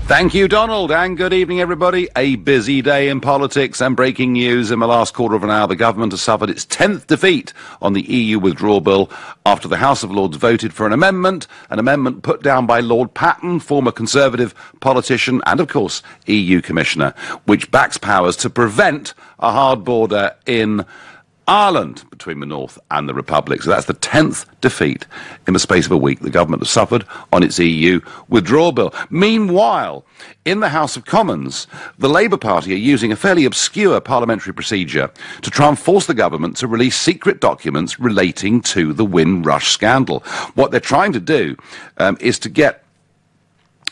Thank you, Donald, and good evening, everybody. A busy day in politics and breaking news. In the last quarter of an hour, the government has suffered its 10th defeat on the EU withdrawal bill after the House of Lords voted for an amendment put down by Lord Patten, former Conservative politician and, of course, EU Commissioner, which backs powers to prevent a hard border in Ireland between the North and the Republic. So that's the 10th defeat in the space of a week the government has suffered on its EU withdrawal bill. Meanwhile, in the House of Commons, the Labour Party are using a fairly obscure parliamentary procedure to try and force the government to release secret documents relating to the Windrush scandal. What they're trying to do is to get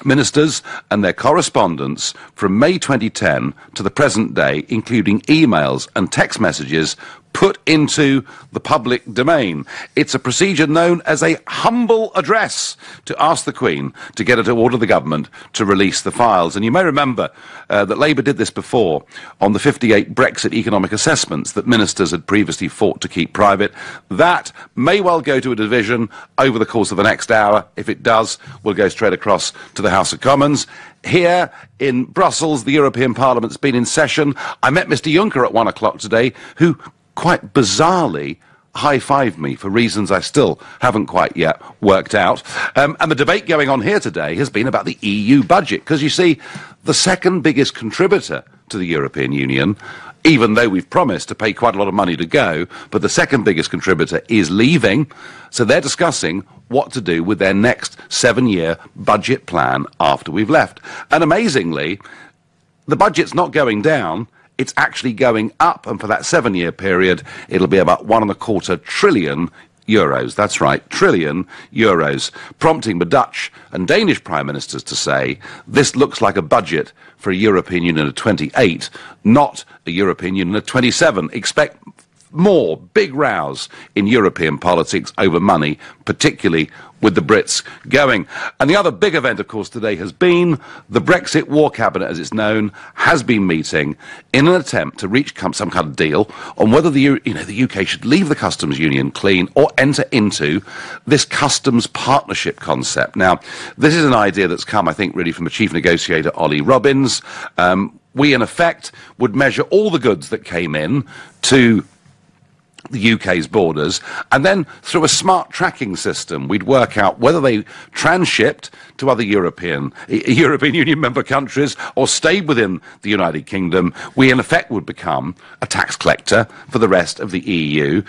ministers and their correspondence from May 2010 to the present day, including emails and text messages, put into the public domain. It's a procedure known as a humble address to ask the Queen to get her to order the government to release the files. And you may remember that Labour did this before on the 58 Brexit economic assessments that ministers had previously fought to keep private. That may well go to a division over the course of the next hour. If it does, we'll go straight across to the House of Commons. Here in Brussels, the European Parliament's been in session. I met Mr Juncker at 1 o'clock today, who quite bizarrely high-fived me for reasons I still haven't quite yet worked out. And the debate going on here today has been about the EU budget, because you see, the second biggest contributor to the European Union, even though we've promised to pay quite a lot of money to go, but the second biggest contributor is leaving, so they're discussing what to do with their next 7-year budget plan after we've left. And amazingly, the budget's not going down, it's actually going up, and for that 7-year period, it'll be about €1.25 trillion. That's right, trillion euros, prompting the Dutch and Danish prime ministers to say, this looks like a budget for a European Union of 28, not a European Union of 27. Expect more big rows in European politics over money, particularly with the Brits going. And the other big event, of course, today has been the Brexit War Cabinet, as it's known, has been meeting in an attempt to reach some kind of deal on whether the UK should leave the customs union clean or enter into this customs partnership concept. Now, this is an idea that's come, I think, really from the chief negotiator, Ollie Robbins. We, in effect, would measure all the goods that came in to the UK's borders, and then through a smart tracking system we'd work out whether they transshipped to other European Union member countries or stayed within the United Kingdom. We in effect would become a tax collector for the rest of the EU.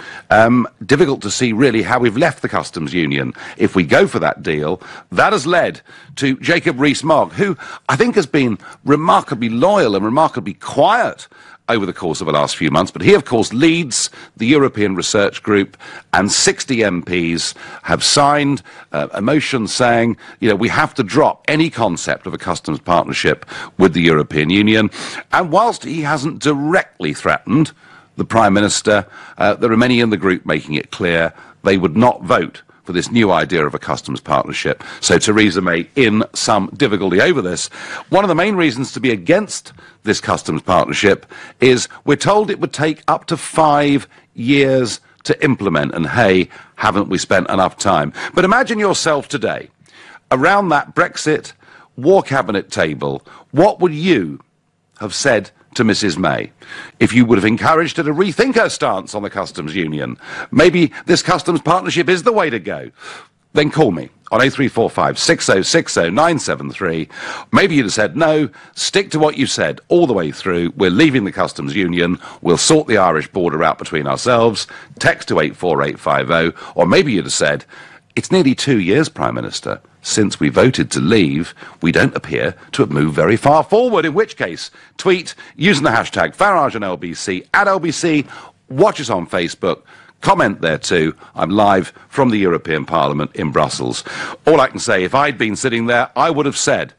Difficult to see really how we've left the customs union if we go for that deal. That has led to Jacob Rees-Mogg, who I think has been remarkably loyal and remarkably quiet over the course of the last few months, but he, of course, leads the European Research Group, and 60 MPs have signed a motion saying, we have to drop any concept of a customs partnership with the European Union. And whilst he hasn't directly threatened the Prime Minister, there are many in the group making it clear they would not vote for this new idea of a customs partnership. So Theresa May in some difficulty over this. One of the main reasons to be against this customs partnership is we're told it would take up to 5 years to implement, and hey, haven't we spent enough time. But imagine yourself today around that Brexit War Cabinet table. What would you have said to Mrs May if you would have encouraged her to rethink her stance on the customs union? Maybe this customs partnership is the way to go. Then call me on 0345 6060 973. Maybe you'd have said, no, stick to what you said all the way through. We're leaving the customs union. We'll sort the Irish border out between ourselves. Text to 84850. Or maybe you'd have said, it's nearly 2 years, Prime Minister, since we voted to leave. We don't appear to have moved very far forward, in which case, tweet using the hashtag Farage and LBC at LBC. Watch us on Facebook. Comment there too. I'm live from the European Parliament in Brussels. All I can say, if I'd been sitting there, I would have said,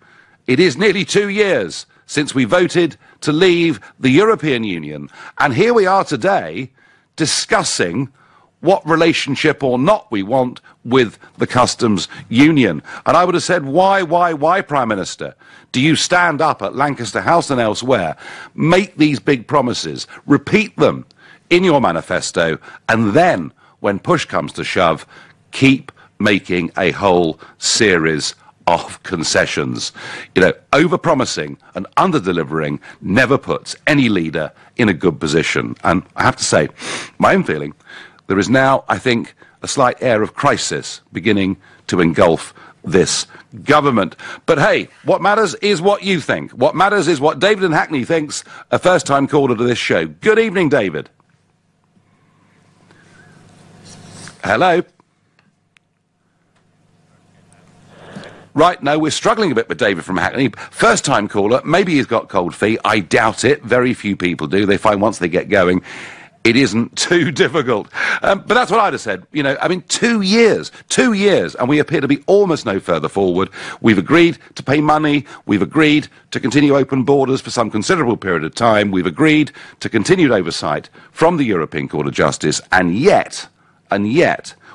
it is nearly 2 years since we voted to leave the European Union. And here we are today discussing what relationship or not we want with the customs union. And I would have said, why, Prime Minister? Do you stand up at Lancaster House and elsewhere, make these big promises, repeat them in your manifesto, and then, when push comes to shove, keep making a whole series of concessions. You know, over-promising and under-delivering never puts any leader in a good position. And I have to say, my own feeling, there is now, I think, a slight air of crisis beginning to engulf this government. But hey, what matters is what you think. What matters is what David in Hackney thinks, a first-time caller to this show. Good evening, David. Hello. Right, no, we're struggling a bit with David from Hackney. First-time caller, maybe he's got cold feet. I doubt it. Very few people do. They find once they get going, it isn't too difficult. But that's what I'd have said. You know, I mean, 2 years, and we appear to be almost no further forward. We've agreed to pay money. We've agreed to continue open borders for some considerable period of time. We've agreed to continued oversight from the European Court of Justice. And yet,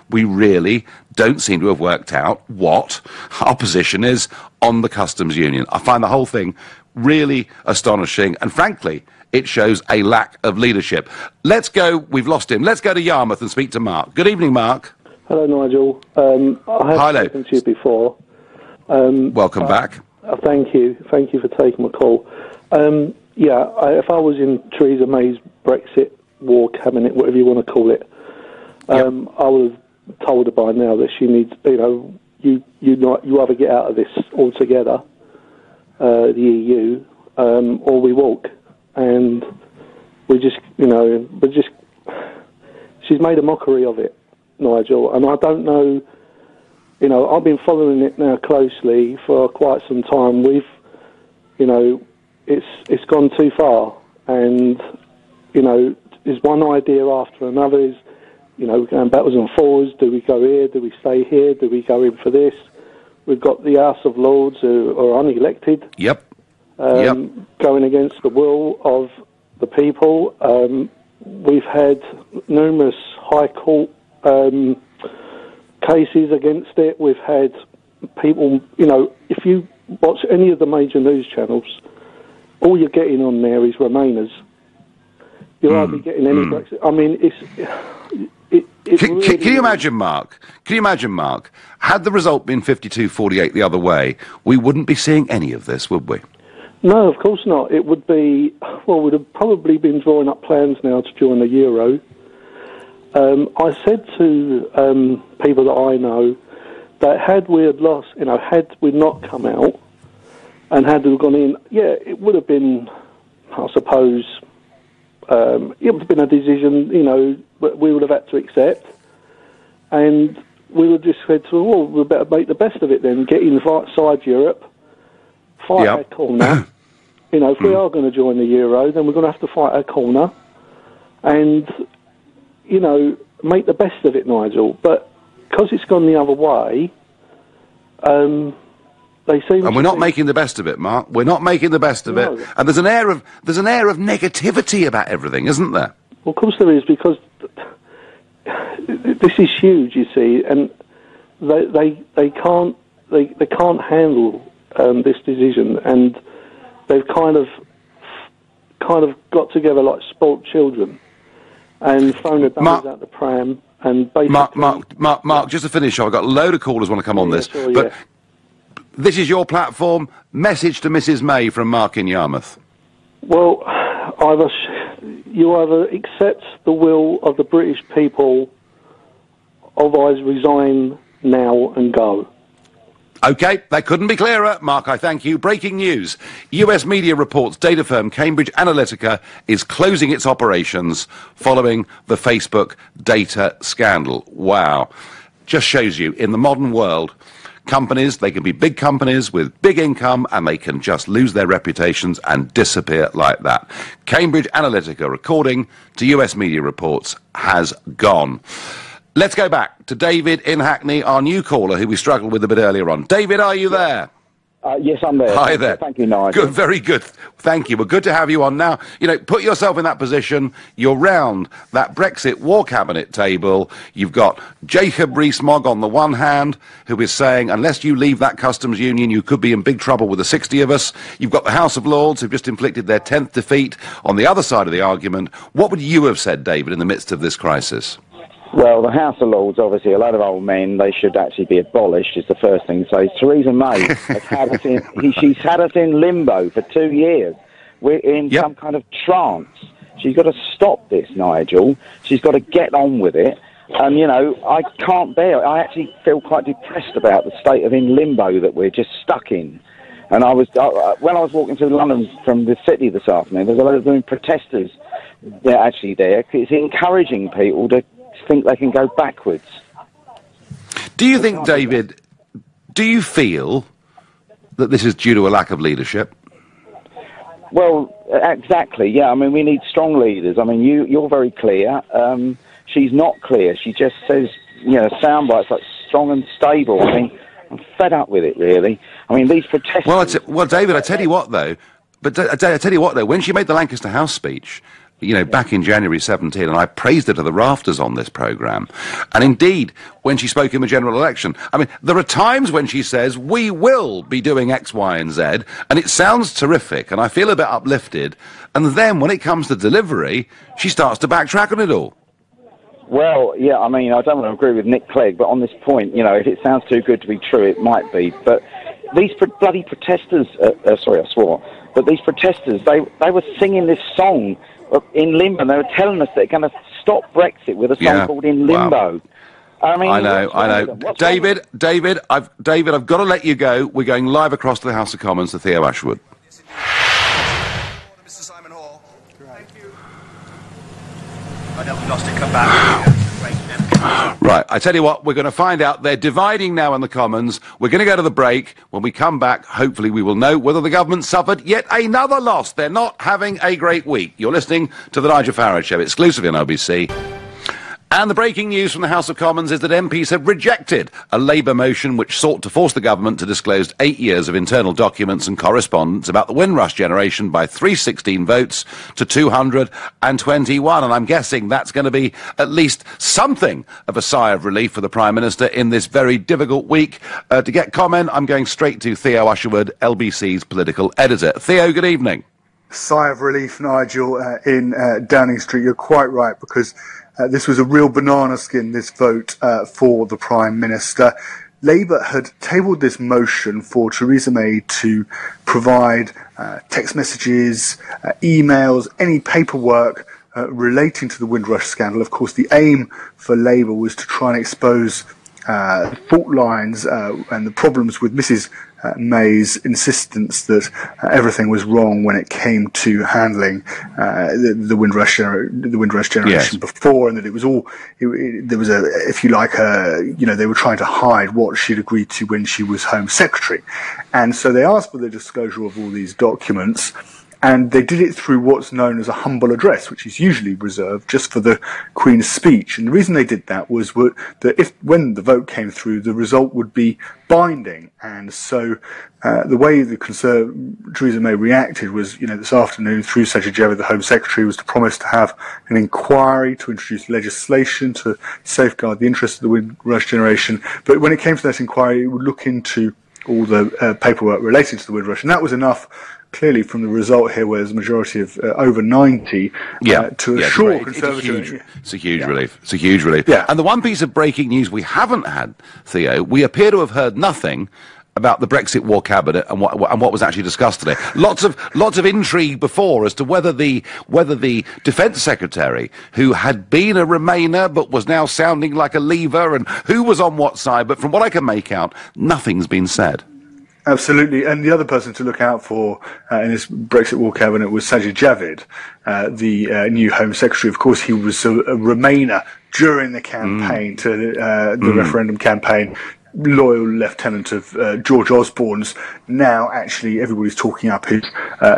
we really don't seem to have worked out what our position is on the customs union. I find the whole thing really astonishing, and frankly, it shows a lack of leadership. Let's go, we've lost him, let's go to Yarmouth and speak to Mark. Good evening, Mark. Hello, Nigel. I have spoken to you before. Welcome back. Thank you for taking my call. If I was in Theresa May's Brexit war cabinet, whatever you want to call it, I would have told her by now that she needs, you either get out of this altogether, the EU, or we walk. And she's made a mockery of it, Nigel. And I don't know, I've been following it now closely for quite some time. It's gone too far, and there's one idea after another. Is going backwards and forwards. Do we go here? Do we stay here? Do we go in for this? We've got the House of Lords who are unelected. Going against the will of the people. We've had numerous High Court cases against it. We've had people, if you watch any of the major news channels, all you're getting on there is Remainers. You're hardly getting any Brexit. I mean, Can you imagine, Mark? Can you imagine, Mark? Had the result been 52-48 the other way, we wouldn't be seeing any of this, would we? No, of course not. It would be, we'd have probably been drawing up plans now to join the Euro. I said to people that I know that had we had lost, had we not come out and had we gone in, it would have been, I suppose, it would have been a decision, we would have had to accept. And we would have just said to them, well, we better make the best of it then, get inside Europe, fight our corner. If we are going to join the Euro, then we're going to have to fight our corner and, make the best of it, Nigel. But because it's gone the other way, they seem. And we're not making the best of it, Mark. We're not making the best of it. And there's an air of negativity about everything, isn't there? Well, of course there is, because this is huge, you see, and they can't handle this decision, and they've kind of got together like spoilt children and thrown their dummies out the pram and basically... Mark, just to finish, I've got a load of callers want to come on this, but this is your platform. Message to Mrs May from Mark in Yarmouth. Well, you either accept the will of the British people, otherwise resign now and go. OK, that couldn't be clearer. Mark, I thank you. Breaking news. US media reports data firm Cambridge Analytica is closing its operations following the Facebook data scandal. Wow. Just shows you, in the modern world, companies, they can be big companies with big income, and they can just lose their reputations and disappear like that. Cambridge Analytica, according to US media reports, has gone. Let's go back to David in Hackney, our new caller, who we struggled with a bit earlier on. David, are you there? Yes, I'm there. Hi there. Thank you, Nigel. Good, very good. Thank you. Well, good to have you on. Now, put yourself in that position. You're round that Brexit war cabinet table. You've got Jacob Rees-Mogg on the one hand, who is saying, unless you leave that customs union, you could be in big trouble with the 60 of us. You've got the House of Lords, who've just inflicted their 10th defeat on the other side of the argument. What would you have said, David, in the midst of this crisis? Well, the House of Lords, obviously, a lot of old men, they should actually be abolished, is the first thing to say. Theresa May has had us she's had us in limbo for 2 years. We're in some kind of trance. She's got to stop this, Nigel. She's got to get on with it. And, you know, I can't bear it. I actually feel quite depressed about the state of in limbo that we're just stuck in. And when I was walking through London from the city this afternoon, there's a lot of protesters actually there. It's encouraging people to think they can go backwards. Do you think, David, do you feel that this is due to a lack of leadership? Well, exactly, yeah. I mean, we need strong leaders. I mean, you're very clear. She's not clear. She just says, you know, sound bites like strong and stable. I mean, I'm fed up with it, really. I mean, these protesters... Well, David, I tell you what, though. But I tell you what, though, when she made the Lancaster House speech, you know, back in January 17, and I praised her to the rafters on this programme, and indeed, when she spoke in the general election, I mean, there are times when she says, we will be doing X, Y, and Z, and it sounds terrific, and I feel a bit uplifted, and then when it comes to delivery, she starts to backtrack on it all. Well, yeah, I mean, I don't want to agree with Nick Clegg, but on this point, you know, if it sounds too good to be true, it might be. But these bloody protesters, sorry, I swore, but these protesters, they were singing this song in limbo, and they were telling us they're going to stop Brexit with a song called In Limbo. Wow. I mean, I know. David, I've got to let you go. We're going live across to the House of Commons to Theo Ashwood. I know we lost it. Come back. Right, I tell you what, we're going to find out. They're dividing now in the Commons. We're going to go to the break. When we come back, hopefully we will know whether the government suffered yet another loss. They're not having a great week. You're listening to the Nigel Farage Show, exclusively on OBC. And the breaking news from the House of Commons is that MPs have rejected a Labour motion which sought to force the government to disclose 8 years of internal documents and correspondence about the Windrush generation by 316 votes to 221. And I'm guessing that's going to be at least something of a sigh of relief for the Prime Minister in this very difficult week. To get comment, I'm going straight to Theo Usherwood, LBC's political editor. Theo, good evening. Sigh of relief, Nigel, in Downing Street. You're quite right, because this was a real banana skin, this vote for the Prime Minister. Labour had tabled this motion for Theresa May to provide text messages, emails, any paperwork relating to the Windrush scandal. Of course, the aim for Labour was to try and expose fault lines and the problems with Mrs. May's insistence that everything was wrong when it came to handling the Windrush generation before, and that it was all there was a, if you like, you know, they were trying to hide what she'd agreed to when she was Home Secretary, and so they asked for the disclosure of all these documents. And they did it through what's known as a humble address, which is usually reserved just for the Queen's speech. And the reason they did that was that when the vote came through, the result would be binding. And so the way Theresa May reacted was, you know, this afternoon through Sajid, the Home Secretary, was to promise to have an inquiry, to introduce legislation to safeguard the interests of the Windrush generation. But when it came to that inquiry, it would look into all the paperwork relating to the Windrush. And that was enough, clearly, from the result here, where there's a majority of over 90 to assure Conservatives. It's a huge relief. It's a huge relief. Yeah. And the one piece of breaking news we haven't had, Theo, we appear to have heard nothing about the Brexit War Cabinet and what was actually discussed today. Lots of intrigue before as to whether the Defence Secretary, who had been a Remainer but was now sounding like a Leaver, and who was on what side. But from what I can make out, nothing's been said. Absolutely, and the other person to look out for in this Brexit War Cabinet was Sajid Javid, the new Home Secretary. Of course, he was a Remainer during the campaign to the referendum campaign, loyal lieutenant of George Osborne's. Now, actually, everybody's talking up his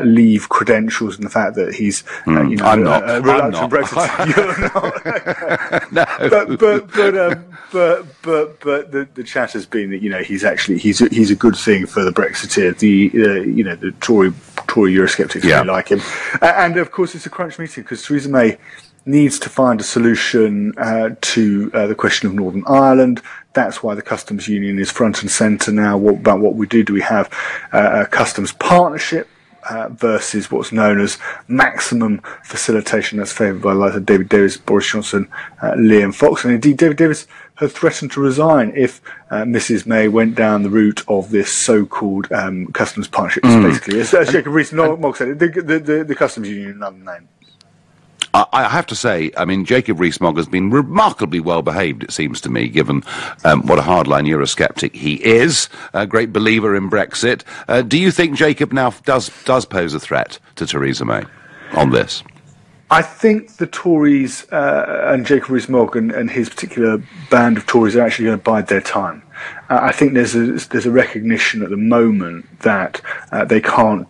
leave credentials and the fact that he's, you know, I'm not. reluctant Brexit. You're not. But the chat has been that, you know, he's a good thing for the Brexiteer, the Tory Eurosceptics really like him, and of course it's a crunch meeting because Theresa May needs to find a solution to the question of Northern Ireland. That's why the customs union is front and centre now. What we do? Do we have a customs partnership versus what's known as maximum facilitation, that's favoured by the likes of David Davis, Boris Johnson, Liam Fox, and indeed David Davis had threatened to resign if Mrs May went down the route of this so-called customs partnership. Basically, as Jacob Rees-Mogg said, the customs union, another name. I have to say, I mean, Jacob Rees-Mogg has been remarkably well behaved, it seems to me, given what a hardline Eurosceptic he is, a great believer in Brexit. Do you think Jacob now does pose a threat to Theresa May on this? I think the Tories and Jacob Rees-Mogg and his particular band of Tories are actually going to bide their time. I think there's a recognition at the moment that they can't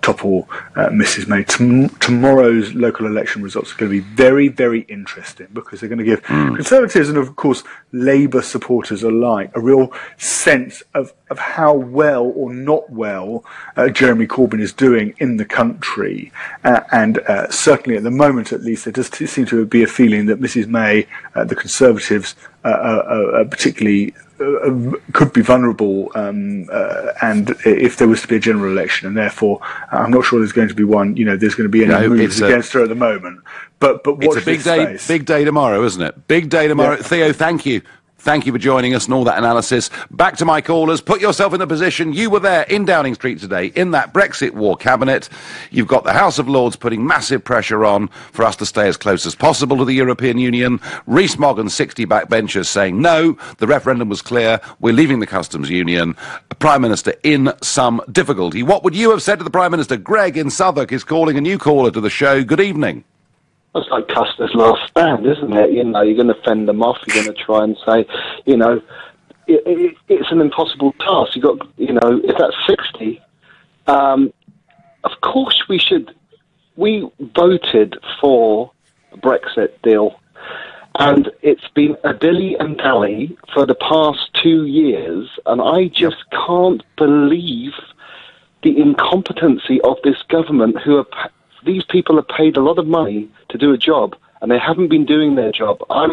topple Mrs May. Tomorrow's local election results are going to be very, very interesting because they're going to give Conservatives and, of course, Labour supporters alike a real sense of how well or not well Jeremy Corbyn is doing in the country. And certainly at the moment, at least, there does seem to be a feeling that Mrs May, the Conservatives, particularly could be vulnerable, and if there was to be a general election, and therefore I'm not sure there's going to be one. There's going to be any moves against her at the moment. But watch it's a big day tomorrow, isn't it? Big day tomorrow. Yeah. Theo, thank you. Thank you for joining us and all that analysis. Back to my callers. Put yourself in the position. You were there in Downing Street today in that Brexit war cabinet. You've got the House of Lords putting massive pressure on for us to stay as close as possible to the European Union. Rees-Mogg and 60 backbenchers saying, no, the referendum was clear. We're leaving the customs union. A Prime Minister in some difficulty. What would you have said to the Prime Minister? Greg in Southwark is calling, a new caller to the show. Good evening. It's like Custer's last stand, isn't it? You're going to fend them off. You're going to try and say, it's an impossible task. If that's 60, of course we should. We voted for a Brexit deal, and it's been a dilly and dally for the past 2 years, and I just can't believe the incompetency of this government these people are paid a lot of money to do a job, and they haven't been doing their job. I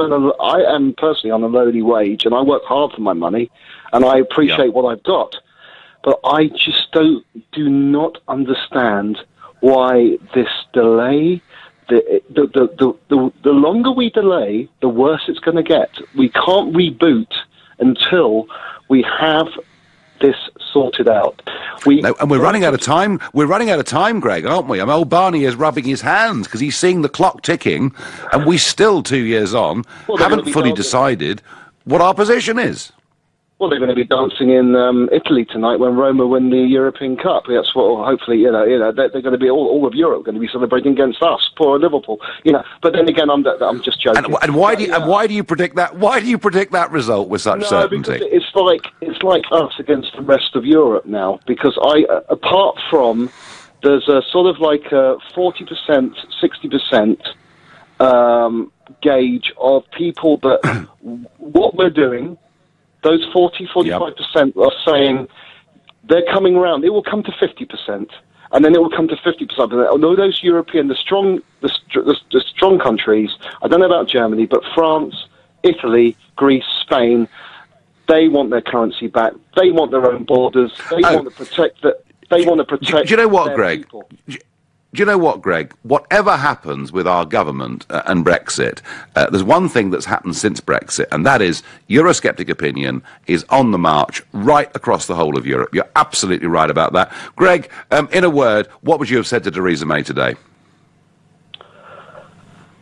am personally on a lowly wage, and I work hard for my money, and I appreciate what I've got. But I just do not understand why this delay. The longer we delay, the worse it's going to get. We can't reboot until we have this sorted out. And we're running out of time. We're running out of time, Greg, aren't we? I mean, old Barney is rubbing his hands because he's seeing the clock ticking, and we still, 2 years on, haven't fully decided what our position is. Well, they're going to be dancing in Italy tonight when Roma win the European Cup. That's what, hopefully, they're going to be all of Europe going to be celebrating against us, poor Liverpool. But then again, I'm just joking. And why do you predict that? Why do you predict that result with such certainty? Because it's like us against the rest of Europe now. Because apart from there's a sort of like a 40%, 60% gauge of people that what we're doing. Those 45% are saying they're coming around. It will come to 50%, and then it will come to 50%. Although those European, the strong countries, I don't know about Germany, but France, Italy, Greece, Spain, they want their currency back. They want their own borders. They want to protect that. They want to protect. Do you know what, Greg? People. Do you know what, Greg? Whatever happens with our government and Brexit, there's one thing that's happened since Brexit, and that is Eurosceptic opinion is on the march right across the whole of Europe. You're absolutely right about that. Greg, in a word, what would you have said to Theresa May today?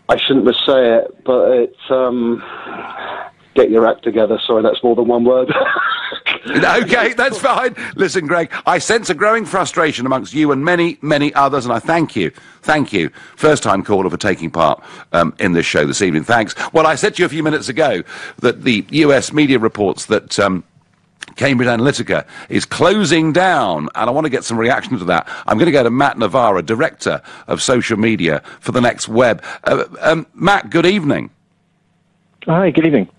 I shouldn't say it, but it's get your act together. Sorry, that's more than one word. Okay, that's fine. Listen, Greg, I sense a growing frustration amongst you and many, many others, and I thank you. Thank you. First-time caller for taking part in this show this evening. Thanks. Well, I said to you a few minutes ago that the US media reports that Cambridge Analytica is closing down, and I want to get some reaction to that. I'm going to go to Matt Navarra, Director of Social Media for the Next Web. Matt, good evening. Hi, good evening.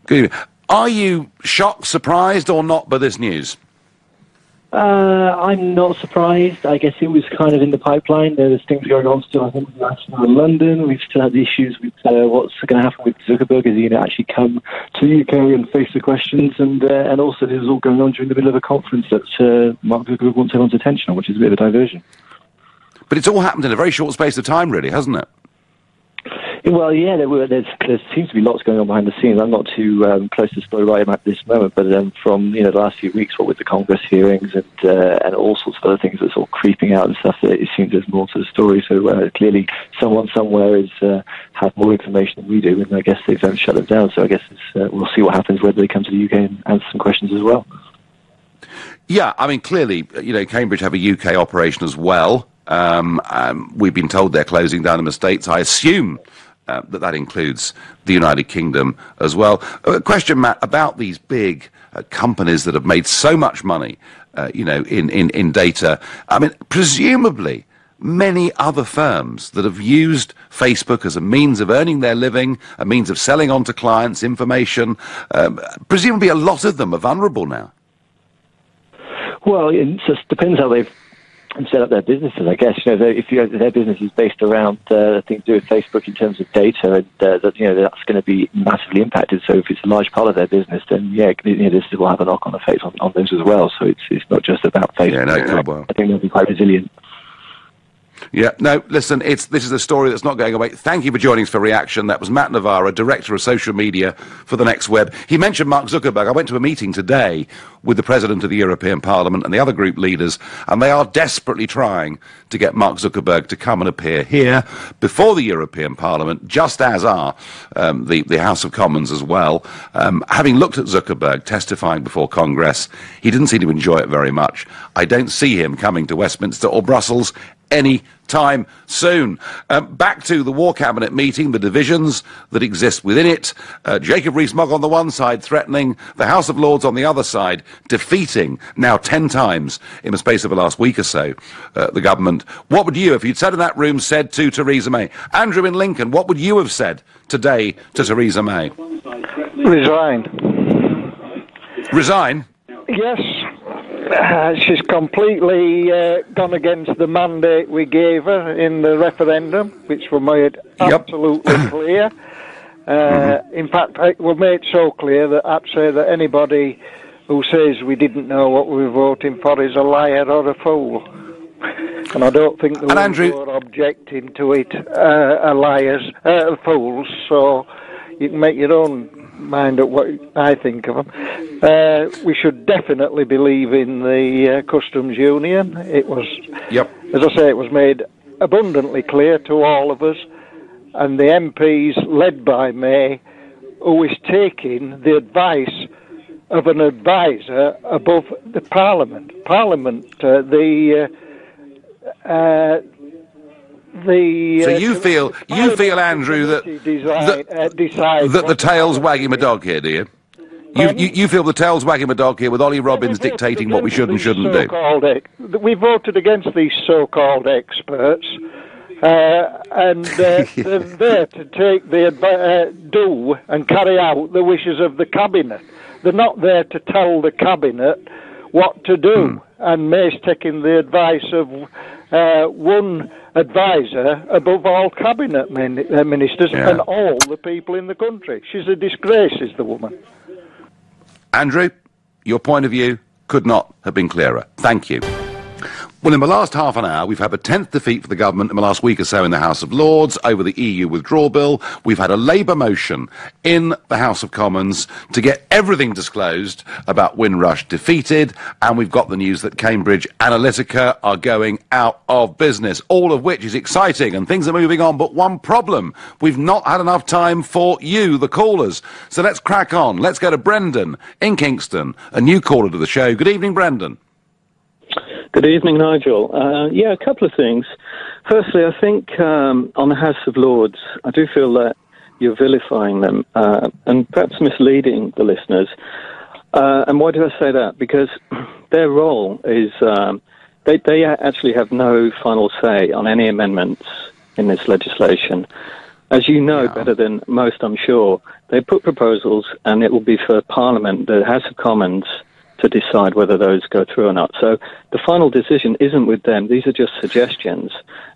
Good evening. Are you shocked, surprised, or not by this news? I'm not surprised. I guess it was kind of in the pipeline. There's things going on still, I think, in London. We've still had the issues with what's going to happen with Zuckerberg. Is he going to actually come to the UK and face the questions? And also this is all going on during the middle of a conference that Mark Zuckerberg wants everyone's attention on, which is a bit of a diversion. But it's all happened in a very short space of time, really, hasn't it? Well, yeah, there seems to be lots going on behind the scenes. I'm not too close to the story right at this moment, but from the last few weeks, what with the Congress hearings and all sorts of other things that are sort of creeping out and stuff, it seems there's more to the story. So clearly, someone somewhere is have more information than we do, and I guess they've shut them down. So I guess we'll see what happens whether they come to the UK and answer some questions as well. Yeah, I mean, clearly, Cambridge have a UK operation as well. We've been told they're closing down in the States. I assume that includes the United Kingdom as well. A question, Matt, about these big companies that have made so much money, in data. I mean, presumably many other firms that have used Facebook as a means of earning their living, a means of selling on to clients information, presumably a lot of them are vulnerable now. Well, it just depends how they've set up their businesses, I guess. If their business is based around things to do with Facebook in terms of data, and that's going to be massively impacted. So if it's a large part of their business, then this will have a knock-on effect on those as well. So it's not just about Facebook. Yeah, no, it could well. I think they'll be quite resilient. Yeah, no, listen, this is a story that's not going away. Thank you for joining us for Reaction. That was Matt Navarra, Director of Social Media for The Next Web. He mentioned Mark Zuckerberg. I went to a meeting today with the President of the European Parliament and the other group leaders, and they are desperately trying to get Mark Zuckerberg to come and appear here before the European Parliament, just as are the House of Commons as well. Having looked at Zuckerberg testifying before Congress, he didn't seem to enjoy it very much. I don't see him coming to Westminster or Brussels any time soon. Back to the War Cabinet meeting, the divisions that exist within it. Jacob Rees-Mogg on the one side threatening, the House of Lords on the other side defeating, now 10 times in the space of the last week or so, the government. What would you, if you'd sat in that room, said to Theresa May? Andrew in Lincoln, what would you have said today to Theresa May? Resign. Resign? Yes. She's completely gone against the mandate we gave her in the referendum, which were made absolutely clear. In fact, it was made so clear that I'd say that anybody who says we didn't know what we were voting for is a liar or a fool. And I don't think the ones who are objecting to it are liars, fools, so you can make your own mind up what I think of them. We should definitely believe in the customs union. It was, as I say, it was made abundantly clear to all of us, and the MPs led by May, who is taking the advice of an advisor above the Parliament. So you feel, Andrew, that the tail's wagging the dog here, do you? You feel the tail's wagging the dog here with Ollie Robbins dictating what we should and shouldn't do? We voted against these so-called experts, and they're there to take do and carry out the wishes of the Cabinet. They're not there to tell the Cabinet what to do. And May's taking the advice of one advisor above all cabinet ministers and all the people in the country. She's a disgrace, is the woman. Andrew, your point of view could not have been clearer. Thank you. Well, in the last half an hour, we've had the 10th defeat for the government in the last week or so in the House of Lords over the EU withdrawal bill. We've had a Labour motion in the House of Commons to get everything disclosed about Windrush defeated, and we've got the news that Cambridge Analytica are going out of business, all of which is exciting, and things are moving on. But one problem, we've not had enough time for you, the callers. So let's crack on. Let's go to Brendan in Kingston, a new caller to the show. Good evening, Brendan. Good evening, Nigel. A couple of things. Firstly, I think on the House of Lords, I do feel that you're vilifying them and perhaps misleading the listeners. And why do I say that? Because their role is they actually have no final say on any amendments in this legislation. As you know better than most, I'm sure, they put proposals and it will be for Parliament, the House of Commons, to decide whether those go through or not. So the final decision isn't with them. These are just suggestions.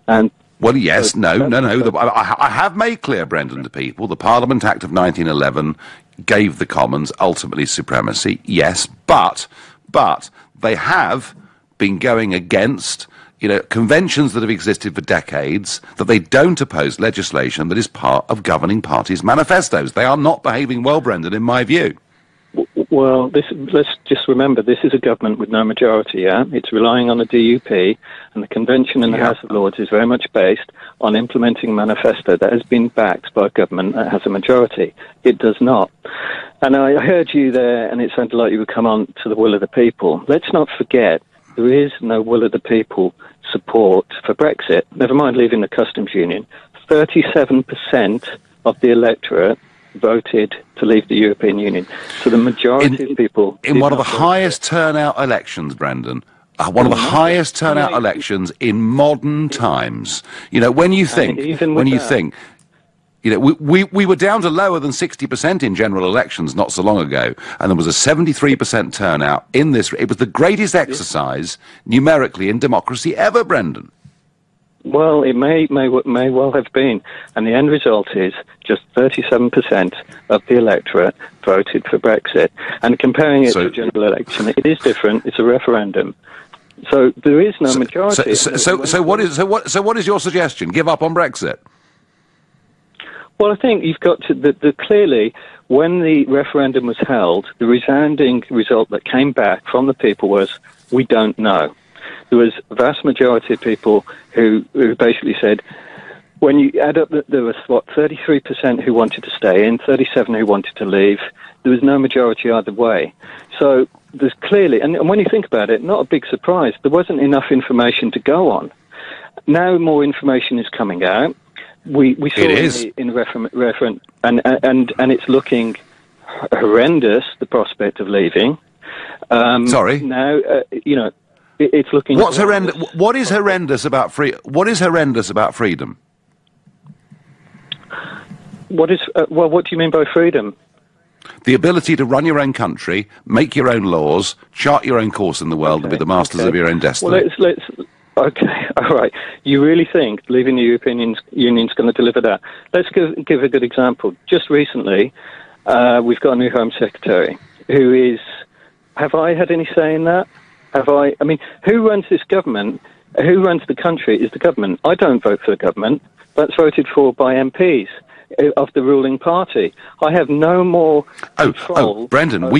And well, yes, no. I have made clear, Brendan, to people, the Parliament Act of 1911 gave the Commons ultimately supremacy, yes, but they have been going against, conventions that have existed for decades, that they don't oppose legislation that is part of governing parties' manifestos. They are not behaving well, Brendan, in my view. Well, let's just remember, this is a government with no majority, yeah? It's relying on the DUP, and the convention in the House of Lords is very much based on implementing a manifesto that has been backed by a government that has a majority. It does not. And I heard you there, and it sounded like you would come on to the will of the people. Let's not forget, there is no will of the people support for Brexit, never mind leaving the customs union. 37% of the electorate voted to leave the European Union. So the majority of people... In one of the highest turnout elections, Brendan, one of the highest turnout elections in modern times. When you think... we were down to lower than 60% in general elections not so long ago, and there was a 73% turnout in this. It was the greatest exercise numerically in democracy ever, Brendan. Well, it may well have been, and the end result is just 37% of the electorate voted for Brexit. And comparing it to a general election, it is different. It's a referendum, so there is no majority. So what is your suggestion? Give up on Brexit? Well, I think you've got to clearly, when the referendum was held, the resounding result that came back from the people was, we don't know. There was a vast majority of people who basically said, when you add up, there was, 33% who wanted to stay in, 37% who wanted to leave. There was no majority either way. So there's clearly, and when you think about it, not a big surprise, there wasn't enough information to go on. Now more information is coming out. We saw in referendum, and it's looking horrendous, the prospect of leaving. Sorry? Now, it's looking... What's horrendous? What is horrendous about What is horrendous about freedom? What do you mean by freedom? The ability to run your own country, make your own laws, chart your own course in the world, and be the masters of your own destiny. Well, let's okay, all right. You really think leaving the European Union's going to deliver that? Let's give a good example. Just recently, we've got a new Home Secretary who is... Have I had any say in that? I mean, who runs this government? Who runs the country is the government. I don't vote for the government. That's voted for by MPs of the ruling party. I have no more control. Brendan,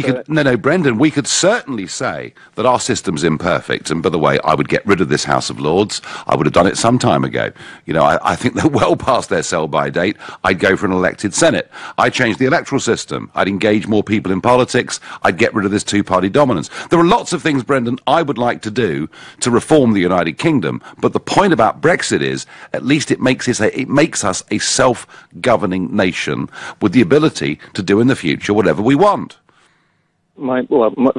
Brendan, we could certainly say that our system's imperfect. And by the way, I would get rid of this House of Lords. I would have done it some time ago. I think they're well past their sell-by date. I'd go for an elected Senate. I'd change the electoral system. I'd engage more people in politics. I'd get rid of this two-party dominance. There are lots of things, Brendan, I would like to do to reform the United Kingdom. But the point about Brexit is, at least it makes us a self-governing nation with the ability to do in the future whatever we want.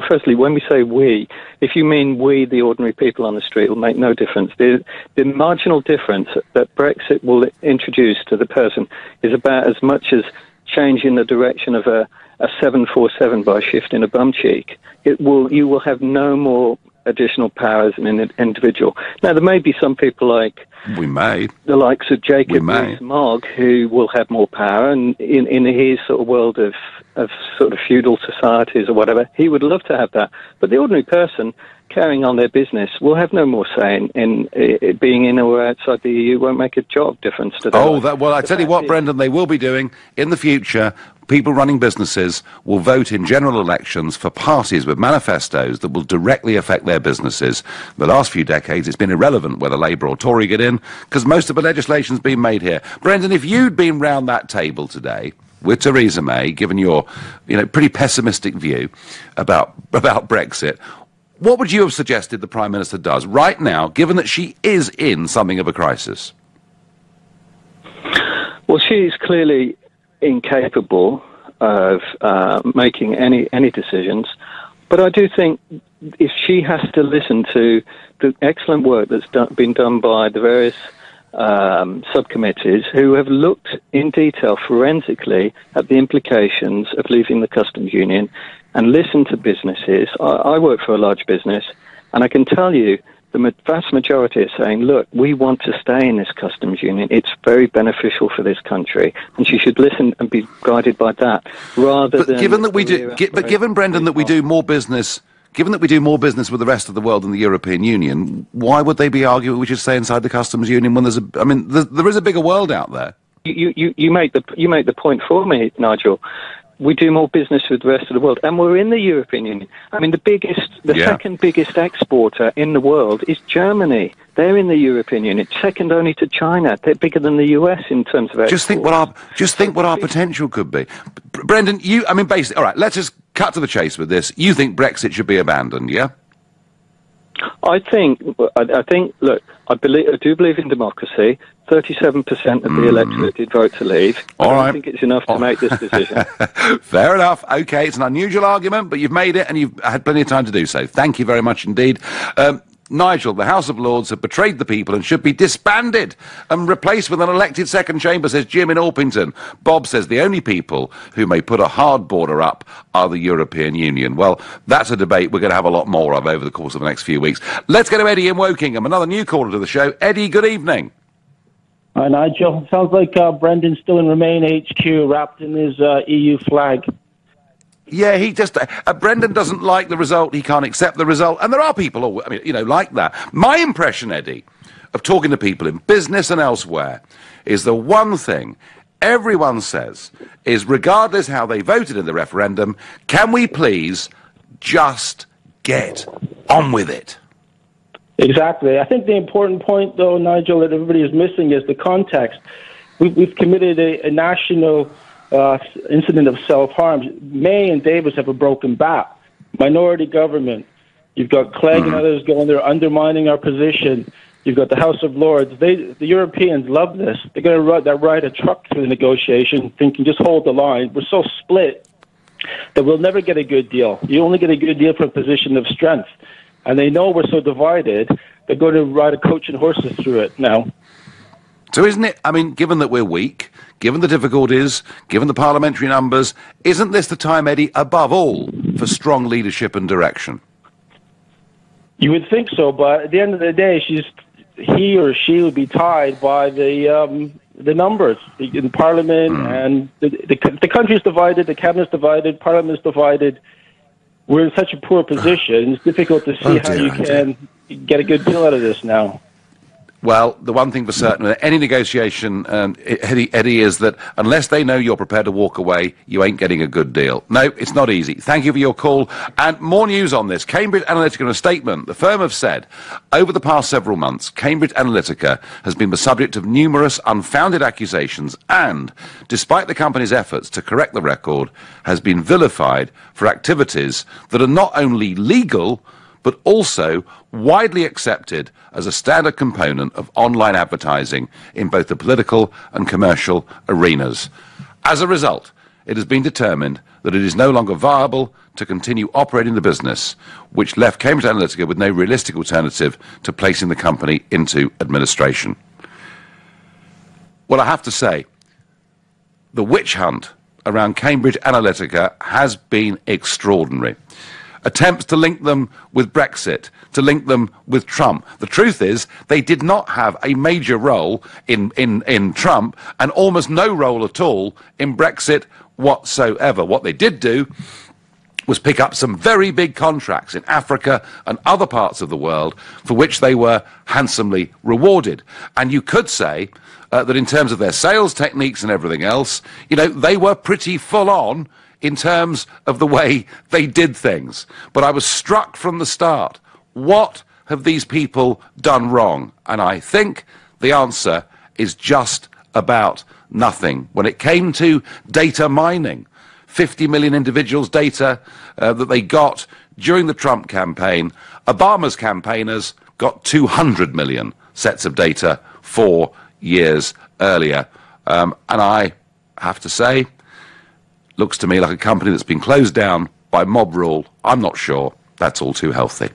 Firstly, when we say we, if you mean we, the ordinary people on the street, it will make no difference. The marginal difference that Brexit will introduce to the person is about as much as changing the direction of a 747 by shifting a bum cheek. You will have no more additional powers in an individual. Now, there may be some people like the likes of Jacob Rees-Mogg who will have more power, and in his sort of world of sort of feudal societies or whatever, he would love to have that. But the ordinary person carrying on their business will have no more say in being in or outside the EU. Won't make a jot of difference to them. I tell you what, Brendan, they will be doing in the future. People running businesses will vote in general elections for parties with manifestos that will directly affect their businesses. The last few decades, it's been irrelevant whether Labour or Tory get in, because most of the legislation's been made here. Brendan, if you'd been round that table today with Theresa May, given your pretty pessimistic view about Brexit, what would you have suggested the Prime Minister does right now, given that she is in something of a crisis? Well, she's clearly incapable of making any decisions, but I do think if she has to listen to the excellent work that's been done by the various subcommittees who have looked in detail forensically at the implications of leaving the customs union and listened to businesses. I work for a large business, and I can tell you the vast majority are saying, look, we want to stay in this customs union. It's very beneficial for this country, and you should listen and be guided by that rather than... Given that we do, given, Brendan, that we do more business... Given that we do more business with the rest of the world than the European Union, why would they be arguing we should stay inside the customs union when there is a bigger world out there? You make the point for me, Nigel. We do more business with the rest of the world, and we're in the European Union. I mean, the second biggest exporter in the world is Germany. They're in the European Union, second only to China. They're bigger than the US in terms of export. Just think what our potential could be. Brendan, basically, all right, let's just cut to the chase with this. You think Brexit should be abandoned, yeah? I think. Look, I do believe in democracy. 37% of the electorate did vote to leave. I don't think it's enough to make this decision. Fair enough. Okay, it's an unusual argument, but you've made it, and you've had plenty of time to do so. Thank you very much indeed. Nigel, the House of Lords have betrayed the people and should be disbanded and replaced with an elected second chamber, says Jim in Orpington. Bob says the only people who may put a hard border up are the European Union. Well, that's a debate we're going to have a lot more of over the course of the next few weeks. Let's go to Eddie in Wokingham, another new caller to the show. Eddie, good evening. Hi, Nigel. Sounds like Brendan's still in Remain HQ, wrapped in his EU flag. Yeah, he just... Brendan doesn't like the result. He can't accept the result. And there are people, like that. My impression, Eddie, of talking to people in business and elsewhere is the one thing everyone says is, regardless how they voted in the referendum, can we please just get on with it? Exactly. I think the important point, though, Nigel, that everybody is missing is the context. We've committed a national... incident of self-harm. May and Davis have a broken back. Minority government. You've got Clegg and others going there undermining our position. You've got the House of Lords. The Europeans love this. They're going to ride a truck through the negotiation, thinking just hold the line. We're so split that we'll never get a good deal. You only get a good deal from a position of strength. And they know we're so divided, they're going to ride a coach and horses through it now. So isn't it, given that we're weak, given the difficulties, given the parliamentary numbers, isn't this the time, Eddie, above all, for strong leadership and direction? You would think so, but at the end of the day, he or she would be tied by the numbers in Parliament, and the country's divided, the cabinet's divided, Parliament's divided. We're in such a poor position, it's difficult to see how you can get a good deal out of this now. Well, the one thing for certain, any negotiation, Eddie, is that unless they know you're prepared to walk away, you ain't getting a good deal. No, it's not easy. Thank you for your call. And more news on this. Cambridge Analytica, in a statement, the firm have said, over the past several months, Cambridge Analytica has been the subject of numerous unfounded accusations and, despite the company's efforts to correct the record, has been vilified for activities that are not only legal, but also widely accepted as a standard component of online advertising in both the political and commercial arenas. As a result, it has been determined that it is no longer viable to continue operating the business, which left Cambridge Analytica with no realistic alternative to placing the company into administration. Well, I have to say, the witch hunt around Cambridge Analytica has been extraordinary. Attempts to link them with Brexit, to link them with Trump. The truth is, they did not have a major role in Trump and almost no role at all in Brexit whatsoever. What they did do was pick up some very big contracts in Africa and other parts of the world for which they were handsomely rewarded. And you could say that in terms of their sales techniques and everything else, they were pretty full on in terms of the way they did things. But I was struck from the start. What have these people done wrong? And I think the answer is just about nothing. When it came to data mining, 50 million individuals' data that they got during the Trump campaign, Obama's campaigners got 200 million sets of data 4 years earlier. And I have to say, looks to me like a company that's been closed down by mob rule. I'm not sure that's all too healthy.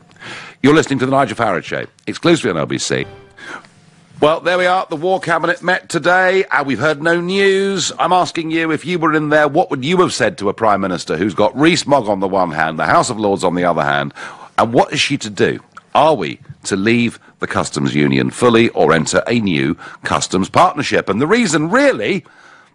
You're listening to The Nigel Farage Show, exclusively on LBC. Well, there we are. The War Cabinet met today, and we've heard no news. I'm asking you, if you were in there, what would you have said to a Prime Minister who's got Rees-Mogg on the one hand, the House of Lords on the other hand, and what is she to do? Are we to leave the customs union fully or enter a new customs partnership? And the reason, really,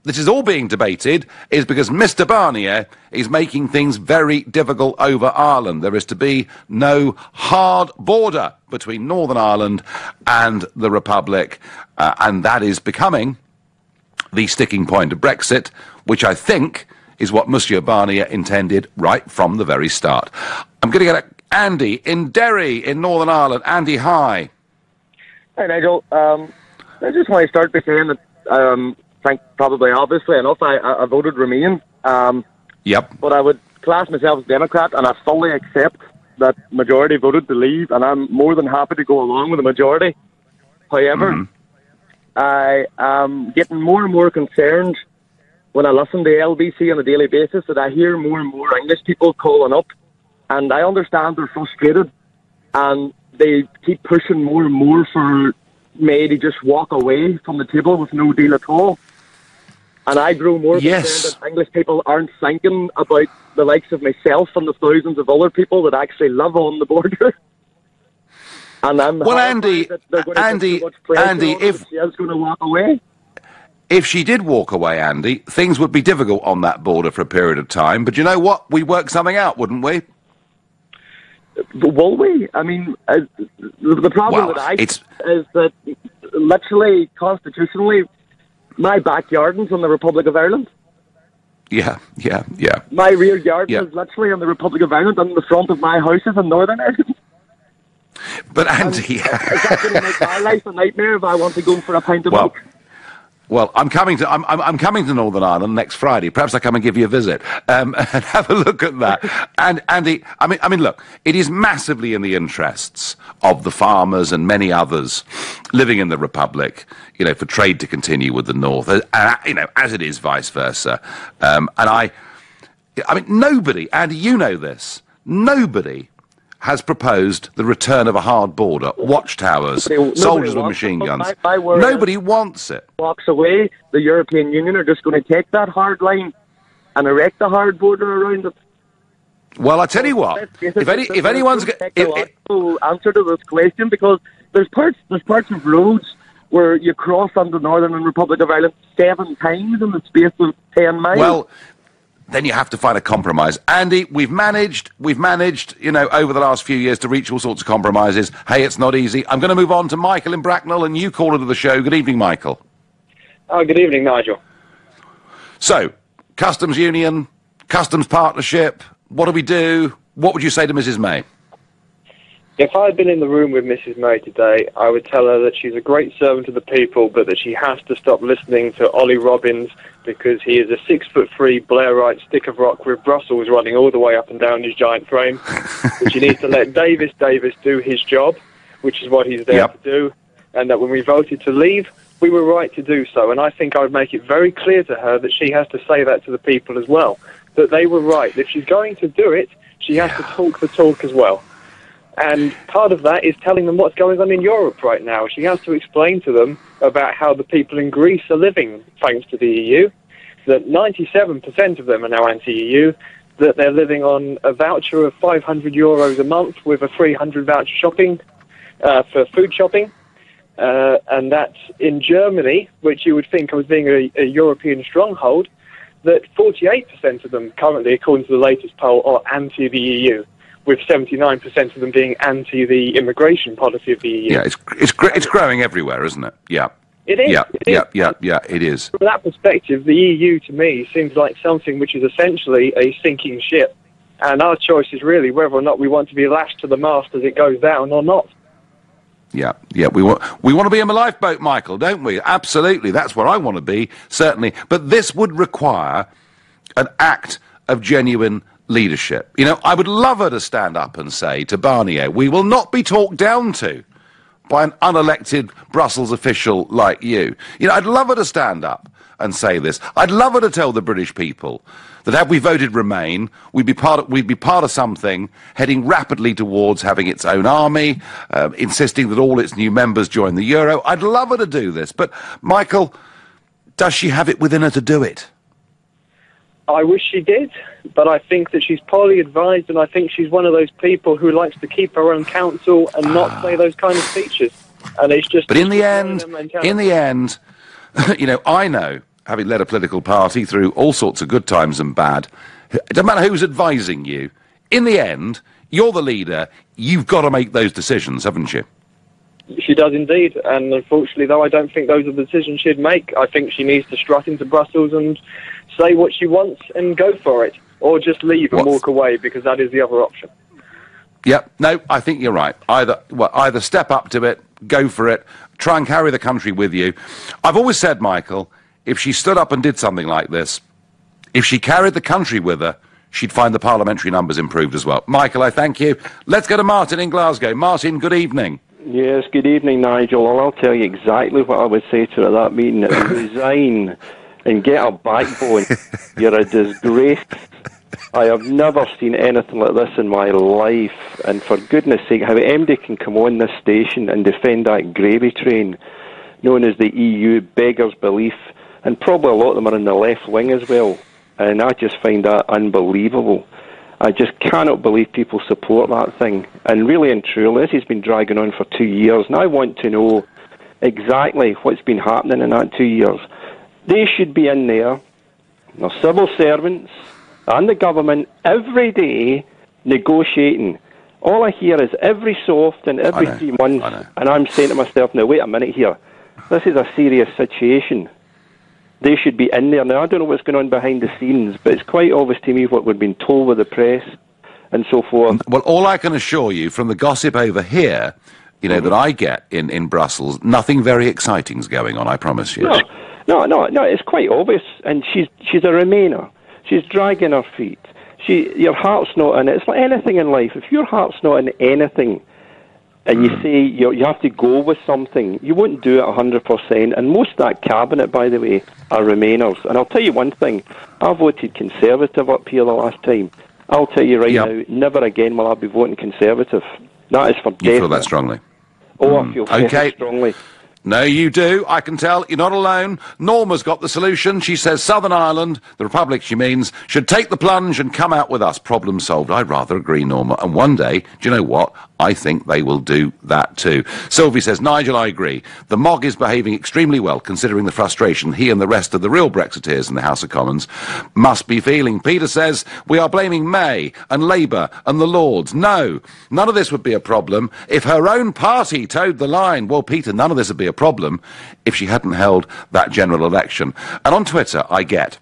this is all being debated is because Mr Barnier is making things very difficult over Ireland. There is to be no hard border between Northern Ireland and the Republic, and that is becoming the sticking point of Brexit, which I think is what Monsieur Barnier intended right from the very start. I'm going to get Andy in Derry in Northern Ireland. Andy, hi. Hi, Nigel. I just want to start by saying that I think probably obviously enough I voted Remain. Yep. But I would class myself as Democrat, and I fully accept that majority voted to leave, and I'm more than happy to go along with the majority. However, I am getting more and more concerned when I listen to LBC on a daily basis that I hear more and more English people calling up, and I understand they're frustrated, and they keep pushing more and more for May to just walk away from the table with no deal at all. And I grow more concerned that English people aren't thinking about the likes of myself and the thousands of other people that actually live on the border. And I'm Andy, if she is going to walk away. If she did walk away, Andy, things would be difficult on that border for a period of time. But you know what? We'd work something out, wouldn't we? Will we? I mean, the problem is that literally, constitutionally, my backyard's on the Republic of Ireland. Yeah. My rear yard is literally on the Republic of Ireland, and the front of my house is in Northern Ireland. But Andy, is that going to make my life a nightmare if I want to go for a pint of milk? Well, I'm coming to Northern Ireland next Friday. Perhaps I come and give you a visit and have a look at that. And Andy, I mean, look, it is massively in the interests of the farmers and many others living in the Republic, you know, for trade to continue with the North, you know, as it is vice versa. And I mean, nobody, Andy, you know this, nobody has proposed the return of a hard border, watchtowers, soldiers with machine guns. Nobody wants it. Walks away, the European Union are just going to take that hard line and erect a hard border around it. Well, I tell you what, if anyone's answer to this question, because there's parts of roads where you cross under Northern and Republic of Ireland 7 times in the space of 10 miles. Well, then you have to find a compromise. Andy, we've managed, you know, over the last few years to reach all sorts of compromises. Hey, it's not easy. I'm going to move on to Michael in Bracknell, and you call into the show. Good evening, Michael. Good evening, Nigel. So, customs union, customs partnership, what do we do? What would you say to Mrs May? If I had been in the room with Mrs May today, I would tell her that she's a great servant of the people, but that she has to stop listening to Ollie Robbins, because he is a 6'3" Blairite stick of rock with Brussels running all the way up and down his giant frame. That she needs to let Davis do his job, which is what he's there to do, and that when we voted to leave, we were right to do so. And I think I would make it very clear to her that she has to say that to the people as well, that they were right. If she's going to do it, she has to talk the talk as well. And part of that is telling them what's going on in Europe right now. She has to explain to them about how the people in Greece are living thanks to the EU, that 97% of them are now anti-EU, that they're living on a voucher of €500 a month with a 300 voucher shopping for food shopping, and that in Germany, which you would think of being a European stronghold, that 48% of them currently, according to the latest poll, are anti the EU, with 79% of them being anti the immigration policy of the EU. Yeah, it's growing everywhere, isn't it? Yeah. It is. Yeah, it is. From that perspective, the EU to me seems like something which is essentially a sinking ship, and our choice is really whether or not we want to be lashed to the mast as it goes down or not. Yeah, we want to be in a lifeboat, Michael, don't we? Absolutely, that's where I want to be, certainly. But this would require an act of genuine leadership. You know, I would love her to stand up and say to Barnier, we will not be talked down to by an unelected Brussels official like you. You know, I'd love her to stand up and say this. I'd love her to tell the British people that had we voted Remain, we'd be part of something heading rapidly towards having its own army, insisting that all its new members join the euro. I'd love her to do this, but Michael, does she have it within her to do it? I wish she did, but I think that she's poorly advised, and I think she's one of those people who likes to keep her own counsel and not say those kind of speeches. And it's just. But in the end, you know, I know, having led a political party through all sorts of good times and bad, it doesn't matter who's advising you. In the end, you're the leader. You've got to make those decisions, haven't you? She does indeed, and unfortunately, though, I don't think those are the decisions she'd make. I think she needs to strut into Brussels and say what she wants and go for it, or just leave and walk away, because that is the other option. Yep, no, I think you're right. Either step up to it, go for it, try and carry the country with you. I've always said, Michael, if she stood up and did something like this, if she carried the country with her, she'd find the parliamentary numbers improved as well. Michael, I thank you. Let's go to Martin in Glasgow. Martin, good evening. Yes, good evening, Nigel. Well, I'll tell you exactly what I would say to her at that meeting. Resign and get a backbone. You're a disgrace. I have never seen anything like this in my life. And for goodness sake, how MD can come on this station and defend that gravy train known as the EU beggars belief. And probably a lot of them are in the left wing as well. And I just find that unbelievable. I just cannot believe people support that thing. And really and truly, this has been dragging on for 2 years. And I want to know exactly what's been happening in that 2 years. They should be in there, the civil servants and the government, every day negotiating. All I hear is every so often, every 3 months, and I'm saying to myself, now wait a minute here, this is a serious situation. They should be in there. Now, I don't know what's going on behind the scenes, but it's quite obvious to me what we've been told with the press and so forth. Well, all I can assure you from the gossip over here, you know, that I get in Brussels, nothing very exciting is going on, I promise you. No, it's quite obvious. And she's a Remainer. She's dragging her feet. Your heart's not in it. It's like anything in life. If your heart's not in anything, and you say you have to go with something, you won't do it 100%. And most of that cabinet, by the way, are Remainers. And I'll tell you one thing, I voted Conservative up here the last time. I'll tell you right now, never again will I be voting Conservative. That is for definite. You feel that strongly? Oh, I feel very strongly. No, you do. I can tell. You're not alone. Norma's got the solution. She says Southern Ireland, the Republic she means, should take the plunge and come out with us. Problem solved. I'd rather agree, Norma. And one day, do you know what? I think they will do that too. Sylvie says, Nigel, I agree. The MOG is behaving extremely well, considering the frustration he and the rest of the real Brexiteers in the House of Commons must be feeling. Peter says, we are blaming May and Labour and the Lords. No, none of this would be a problem if her own party towed the line. Well, Peter, none of this would be a problem if she hadn't held that general election. And on Twitter, I get,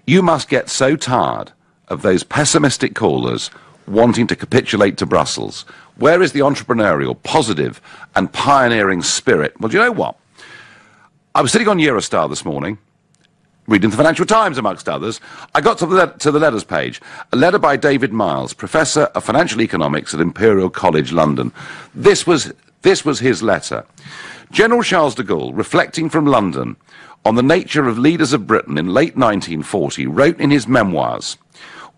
you must get so tired of those pessimistic callers wanting to capitulate to Brussels. Where is the entrepreneurial, positive and pioneering spirit? Well, do you know what? I was sitting on Eurostar this morning, reading the Financial Times, amongst others. I got to the letters page. A letter by David Miles, Professor of Financial Economics at Imperial College, London. This was his letter. General Charles de Gaulle, reflecting from London on the nature of leaders of Britain in late 1940, wrote in his memoirs,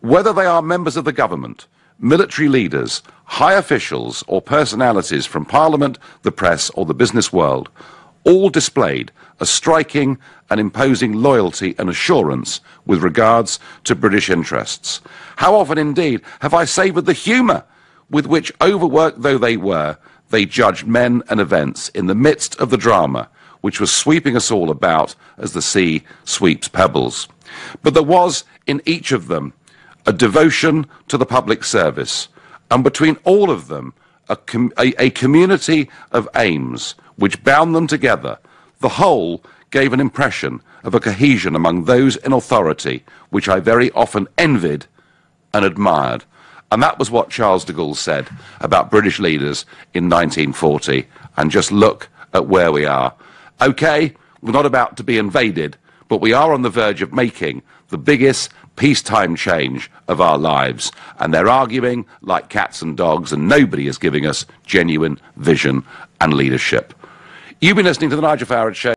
whether they are members of the government, military leaders, high officials or personalities from Parliament, the press or the business world, all displayed a striking and imposing loyalty and assurance with regards to British interests. How often indeed have I savoured the humour with which, overworked though they were, they judged men and events in the midst of the drama which was sweeping us all about as the sea sweeps pebbles. But there was in each of them a devotion to the public service, and between all of them a community of aims which bound them together. The whole gave an impression of a cohesion among those in authority which I very often envied and admired. And that was what Charles de Gaulle said about British leaders in 1940. And just look at where we are. OK, we're not about to be invaded, but we are on the verge of making the biggest peacetime change of our lives. And they're arguing like cats and dogs, and nobody is giving us genuine vision and leadership. You've been listening to the Nigel Farage Show.